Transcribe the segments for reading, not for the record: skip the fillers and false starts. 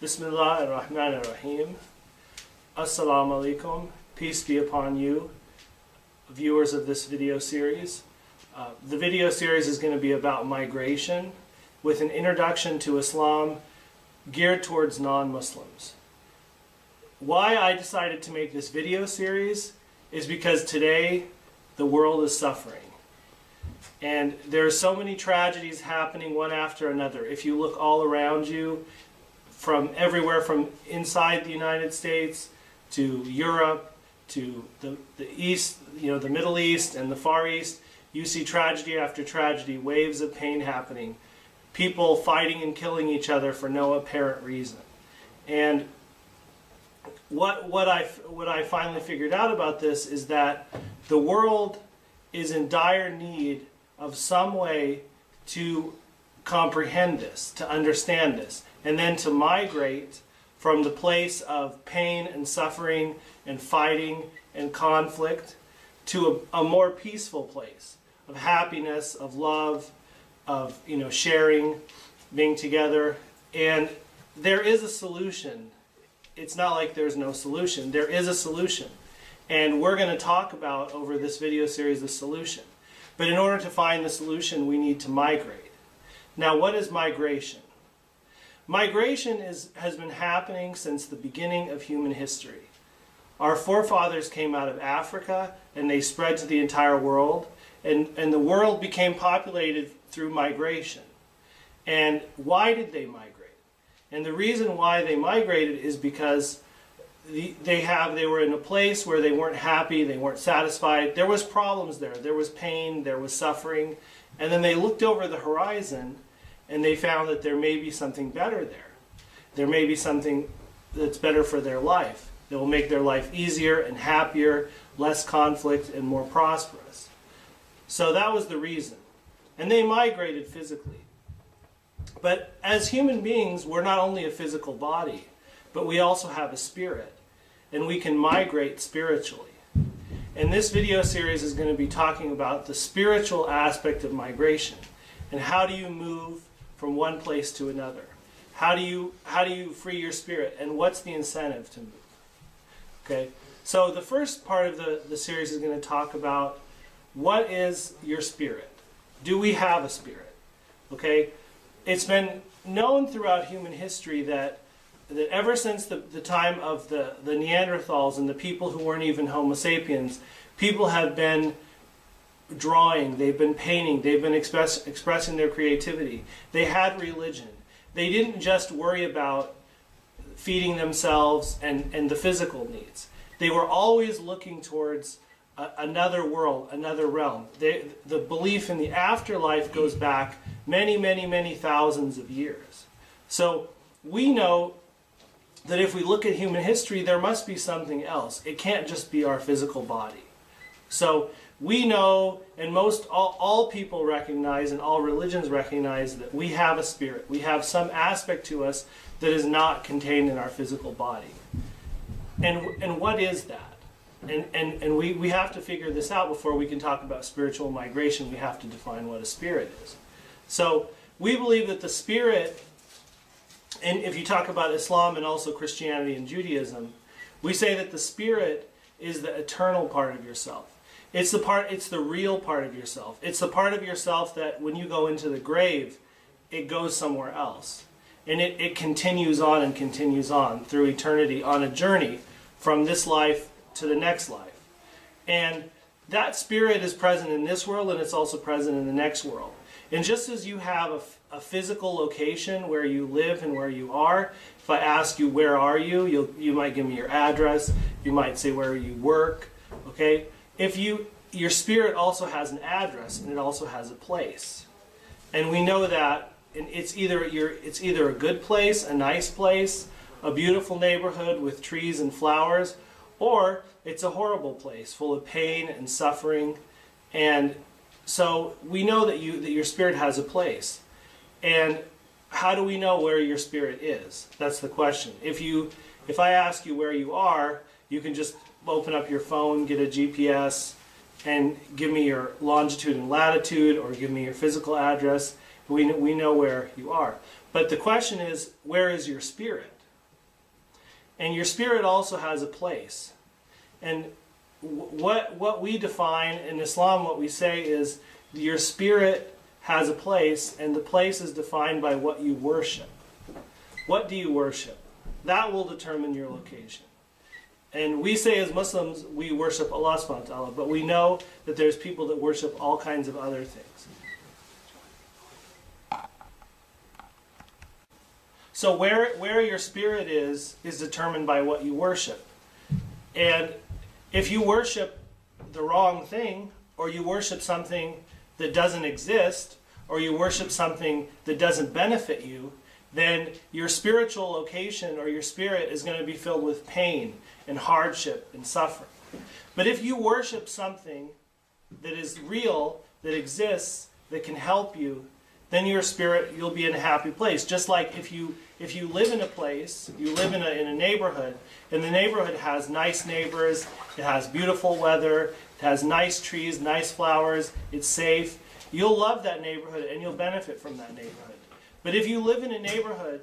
Bismillah ar-Rahman ar-Rahim. Assalamu alaikum. Peace be upon you, viewers of this video series. The video series is going to be about migration with an introduction to Islam geared towards non-Muslims. Why I decided to make this video series is because today the world is suffering. And there are so many tragedies happening one after another. If you look all around you, from everywhere from inside the United States to Europe to the East, the Middle East and the Far East, you see tragedy after tragedy, waves of pain happening, people fighting and killing each other for no apparent reason. And what I finally figured out about this is that the world is in dire need of some way to comprehend this, to understand this, and then to migrate from the place of pain and suffering and fighting and conflict to a more peaceful place of happiness, of love, of sharing, being together. And there is a solution. It's not like there's no solution. There is a solution. And we're going to talk about over this video series the solution. But in order to find the solution, we need to migrate. Now, what is migration? Migration has been happening since the beginning of human history. Our forefathers came out of Africa and they spread to the entire world. And the world became populated through migration. And why did they migrate? And the reason why they migrated is because they were in a place where they weren't happy, they weren't satisfied. There was problems there. There was pain, there was suffering. And then they looked over the horizon and they found that there may be something better there. There may be something that's better for their life, that will make their life easier and happier, less conflict, and more prosperous. So that was the reason. And they migrated physically. But as human beings, we're not only a physical body, but we also have a spirit. And we can migrate spiritually. And this video series is going to be talking about the spiritual aspect of migration. And how do you move from one place to another? How do you free your spirit? And what's the incentive to move? Okay, so the first part of the series is going to talk about what is your spirit? Do we have a spirit? Okay, it's been known throughout human history that ever since the time of the Neanderthals and the people who weren't even Homo sapiens, people have been drawing, they've been painting, they've been expressing their creativity. They had religion. They didn't just worry about feeding themselves and the physical needs. They were always looking towards another world, another realm. The belief in the afterlife goes back many, many, many thousands of years. So we know that if we look at human history, there must be something else. It can't just be our physical body. So we know, and all people recognize, and all religions recognize, that we have a spirit. We have some aspect to us that is not contained in our physical body. And what is that? And we have to figure this out before we can talk about spiritual migration. We have to define what a spirit is. So we believe that the spirit, and if you talk about Islam and also Christianity and Judaism, we say that the spirit is the eternal part of yourself. It's the real part of yourself. It's the part of yourself that when you go into the grave, it goes somewhere else. And it continues on and continues on through eternity on a journey from this life to the next life. And that spirit is present in this world, and it's also present in the next world. And just as you have a physical location where you live and where you are, if I ask you where are you, you might give me your address, you might say where you work, okay? Your spirit also has an address and it also has a place. And we know that it's either a good place, a nice place, a beautiful neighborhood with trees and flowers, or it's a horrible place full of pain and suffering. And so we know that your spirit has a place. And how do we know where your spirit is? That's the question. If I ask you where you are, you can just open up your phone, get a GPS, and give me your longitude and latitude, or give me your physical address. We know where you are. But the question is, where is your spirit? And your spirit also has a place. And what we define in Islam, what we say is your spirit has a place, and the place is defined by what you worship. What do you worship? That will determine your location. And we say as Muslims, we worship Allah subhanahu wa ta'ala, but we know that there's people that worship all kinds of other things. So where your spirit is determined by what you worship. And if you worship the wrong thing, or you worship something that doesn't exist, or you worship something that doesn't benefit you, then your spiritual location or your spirit is going to be filled with pain and hardship and suffering. But if you worship something that is real, that exists, that can help you, then your spirit, you'll be in a happy place. Just like if you live in a place, you live in a neighborhood, and the neighborhood has nice neighbors, it has beautiful weather, it has nice trees, nice flowers, it's safe, you'll love that neighborhood and you'll benefit from that neighborhood. But if you live in a neighborhood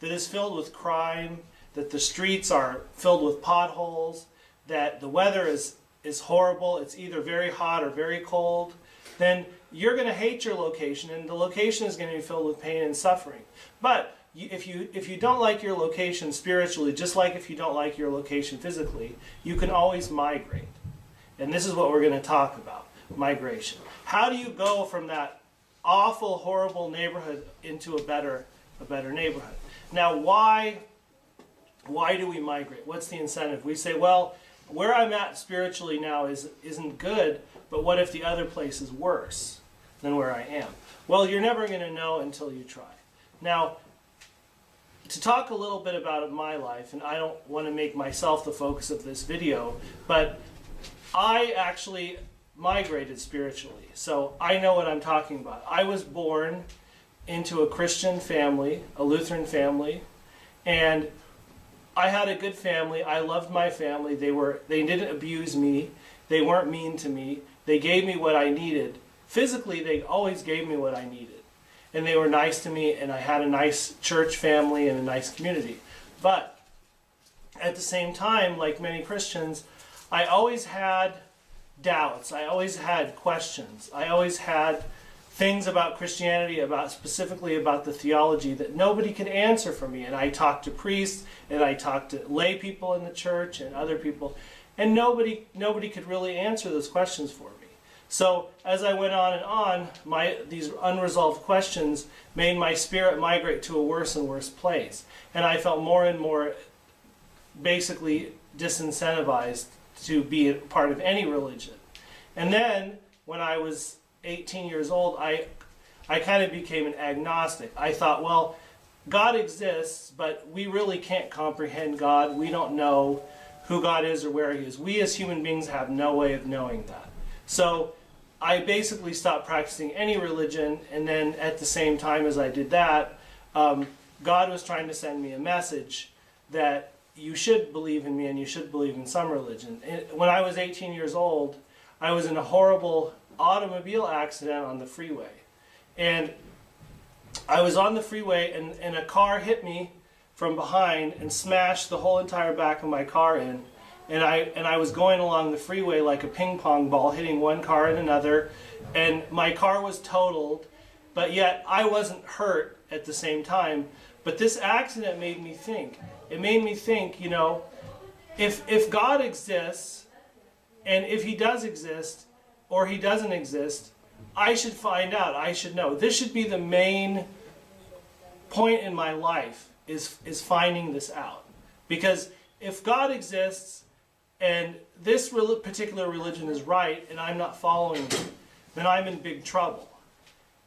that is filled with crime, that the streets are filled with potholes, that the weather is horrible, it's either very hot or very cold, then you're going to hate your location, and the location is going to be filled with pain and suffering. But if you don't like your location spiritually, just like if you don't like your location physically, you can always migrate. And this is what we're going to talk about, migration. How do you go from that awful, horrible neighborhood into a better neighborhood? Now, why do we migrate? What's the incentive? We say, well, where I'm at spiritually now isn't good, but what if the other place is worse than where I am? Well, you're never going to know until you try. Now, to talk a little bit about my life, and I don't want to make myself the focus of this video, but I actually migrated spiritually, so I know what I'm talking about. I was born into a Christian family, a Lutheran family, and I had a good family. I loved my family. They didn't abuse me. They weren't mean to me. They gave me what I needed. Physically, they always gave me what I needed. And they were nice to me, and I had a nice church family and a nice community. But at the same time, like many Christians, I always had doubts. I always had questions. I always had things about Christianity, specifically about the theology, that nobody could answer for me. And I talked to priests, and I talked to lay people in the church and other people, and nobody could really answer those questions for me. So as I went on and on, these unresolved questions made my spirit migrate to a worse and worse place. And I felt more and more basically disincentivized to be a part of any religion. And then when I was 18 years old, I kind of became an agnostic. I thought, well, God exists, but we really can't comprehend God. We don't know who God is or where He is. We as human beings have no way of knowing that. So I basically stopped practicing any religion, and then at the same time as I did that, God was trying to send me a message that you should believe in me and you should believe in some religion. When I was 18 years old, I was in a horrible automobile accident on the freeway. And I was on the freeway, and a car hit me from behind and smashed the whole entire back of my car in. And I was going along the freeway like a ping pong ball, hitting one car and another. And my car was totaled, but yet I wasn't hurt at the same time. But this accident made me think. It made me think, you know, if God exists, and if He does exist, or He doesn't exist, I should find out. I should know. This should be the main point in my life, is finding this out. Because if God exists, and this particular religion is right, and I'm not following it, then I'm in big trouble.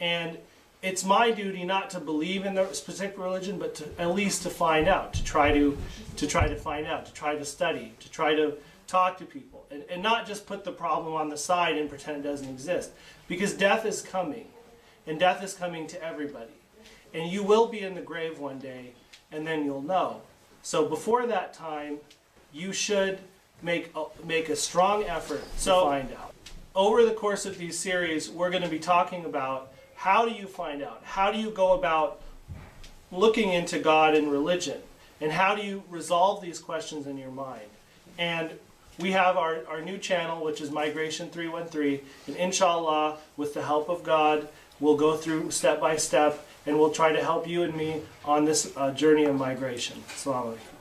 And it's my duty not to believe in the specific religion, but to at least to find out, to try to find out, to try to study, to try to talk to people, and not just put the problem on the side and pretend it doesn't exist. Because death is coming, and death is coming to everybody. And you will be in the grave one day, and then you'll know. So before that time, you should make a strong effort to find out. Over the course of these series, we're going to be talking about how do you find out? How do you go about looking into God and religion? And how do you resolve these questions in your mind? And we have our new channel, which is Migration 313, and inshallah, with the help of God, we'll go through step by step, and we'll try to help you and me on this journey of migration. Assalamu alaikum.